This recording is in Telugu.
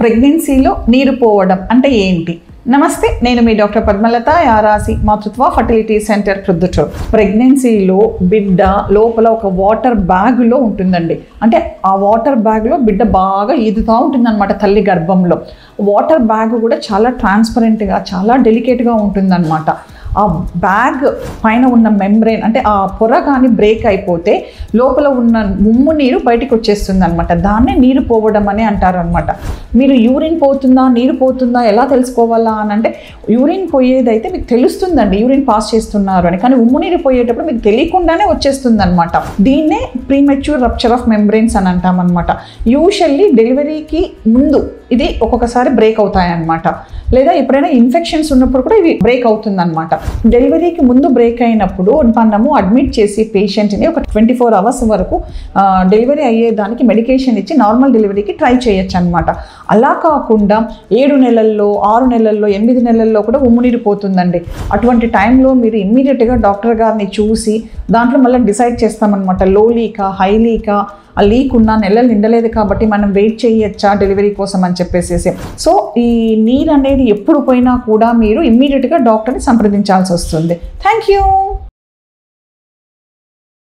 ప్రెగ్నెన్సీలో నీరు పోవడం అంటే ఏంటి? నమస్తే, నేను మీ డాక్టర్ పద్మలత, యారాసి మాతృత్వ ఫర్టిలిటీ సెంటర్ ప్రొద్దుటూరు. ప్రెగ్నెన్సీలో బిడ్డ లోపల ఒక వాటర్ బ్యాగ్లో ఉంటుందండి. అంటే ఆ వాటర్ బ్యాగ్లో బిడ్డ బాగా ఈదుతూ ఉంటుందన్నమాట తల్లి గర్భంలో. వాటర్ బ్యాగ్ కూడా చాలా ట్రాన్స్పరెంట్గా, చాలా డెలికేట్గా ఉంటుందన్నమాట. ఆ బ్యాగ్ పైన ఉన్న మెంబ్రెయిన్ అంటే ఆ పొర కానీ బ్రేక్ అయిపోతే లోపల ఉన్న ముమ్ము నీరు బయటికి వచ్చేస్తుంది అనమాట. దాన్నే నీరు పోవడం అని అంటారు అనమాట. మీరు యూరిన్ పోతుందా, నీరు పోతుందా ఎలా తెలుసుకోవాలా అని అంటే, యూరిన్ పోయేదైతే మీకు తెలుస్తుందండి, యూరిన్ పాస్ చేస్తున్నారు అని. కానీ ఉమ్ము నీరు పోయేటప్పుడు మీకు తెలియకుండానే వచ్చేస్తుంది అనమాట. దీన్నే ప్రీమెచ్యూర్ రప్చర్ ఆఫ్ మెంబ్రెయిన్స్ అని అంటాం అనమాట. యూజువల్లీ డెలివరీకి ముందు ఇది ఒక్కొక్కసారి బ్రేక్ అవుతాయన్నమాట. లేదా ఎప్పుడైనా ఇన్ఫెక్షన్స్ ఉన్నప్పుడు కూడా ఇవి బ్రేక్ అవుతుందన్నమాట. డెలివరీకి ముందు బ్రేక్ అయినప్పుడు మనము అడ్మిట్ చేసి పేషెంట్ని ఒక 24 hours వరకు డెలివరీ అయ్యేదానికి మెడికేషన్ ఇచ్చి నార్మల్ డెలివరీకి ట్రై చేయొచ్చు అనమాట. అలా కాకుండా 7 నెలల్లో, 6 నెలల్లో, 8 నెలల్లో కూడా ఉమ్మునీరు పోతుందండి. అటువంటి టైంలో మీరు ఇమ్మీడియట్గా డాక్టర్ గారిని చూసి దాంట్లో మళ్ళీ డిసైడ్ చేస్తామన్నమాట. లో లీకా, హై లీకా, ఆ లీక్ ఉన్న నెలలు నిండలేదు కాబట్టి మనం వెయిట్ చేయొచ్చా డెలివరీ కోసం అని చెప్పేసి. సో ఈ నీరు అనేది ఎప్పుడు పోయినా కూడా మీరు ఇమ్మీడియట్గా డాక్టర్ని సంప్రదించాల్సి వస్తుంది. Thank you.